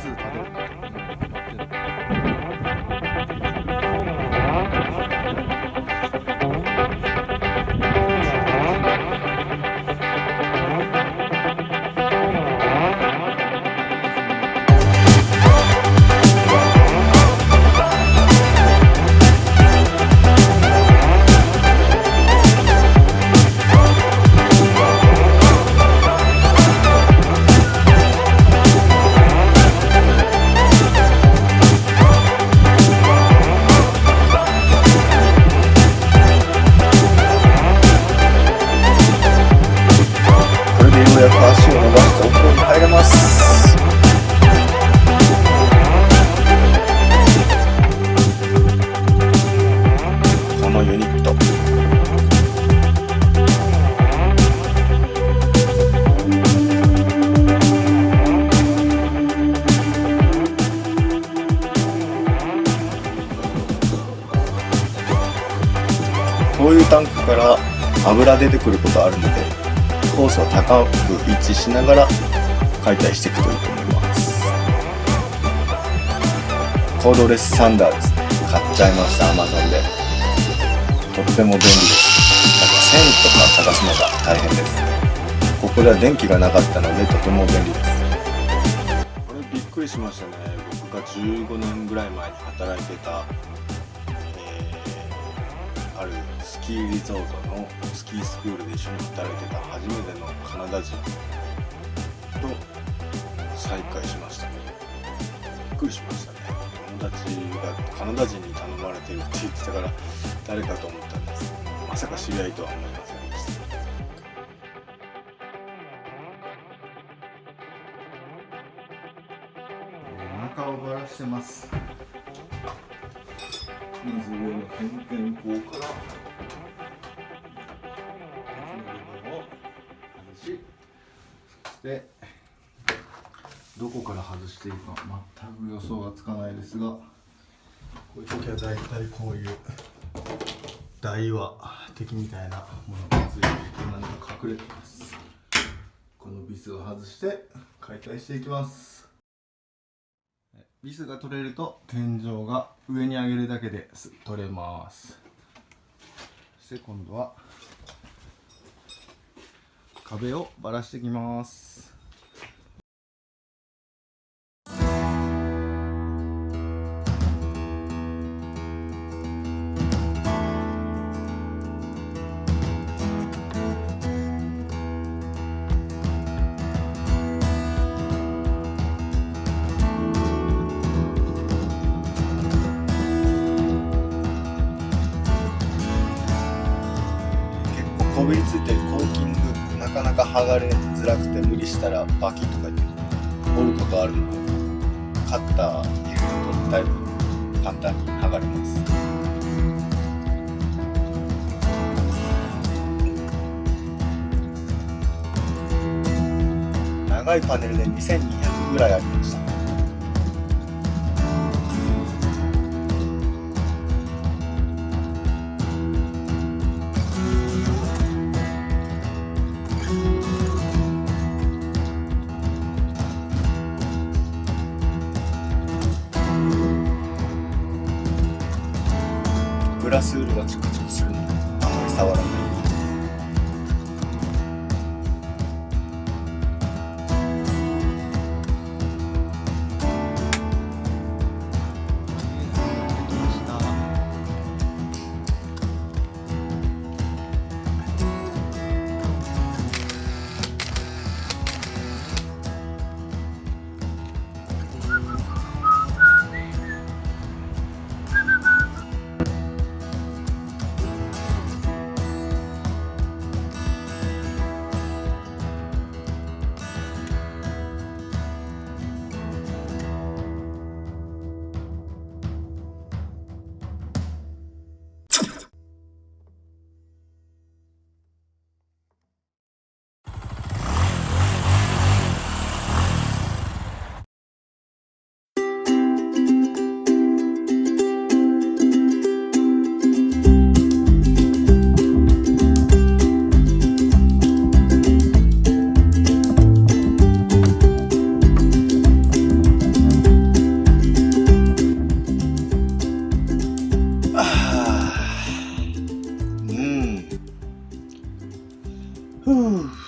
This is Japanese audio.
つ立てるの決まってる。ようやく足を伸ばしてお風呂に入れます。このユニット灯油タンクから油出てくることあるので、コースを高く位置しながら解体していくといいと思います。コードレスサンダーですね。買っちゃいました。 Amazon でとっても便利です。なんか線とか探すのが大変です。ここでは電気がなかったのでとても便利です。これびっくりしましたね。僕が15年ぐらい前に働いてた、あるスキーリゾートのスキースクールで一緒に働いてた初めてのカナダ人と再会しました。びっくりしましたね。友達がカナダ人に頼まれてるって言ってたから誰かと思ったんですけど、まさか知り合いとは思いませんでした。中をばらしてます。まず上の点々口から鉄の部分を外し、そしてどこから外していいか全く予想がつかないですが、こういう時はだいたいこういう台輪的みたいなものがついていて何か隠れています。このビスを外して解体していきます。ビスが取れると天井が上に上げるだけで取れます。そして今度は壁をばらしていきます。こびりついてるコーキングなかなか剥がれづらくて、無理したらバキッとか言って折ることあるので、カッター入れるとだいぶ簡単に剥がれます。長いパネルで2200ぐらいありました。グラスウールがチクチクするのであまり触らない。ふう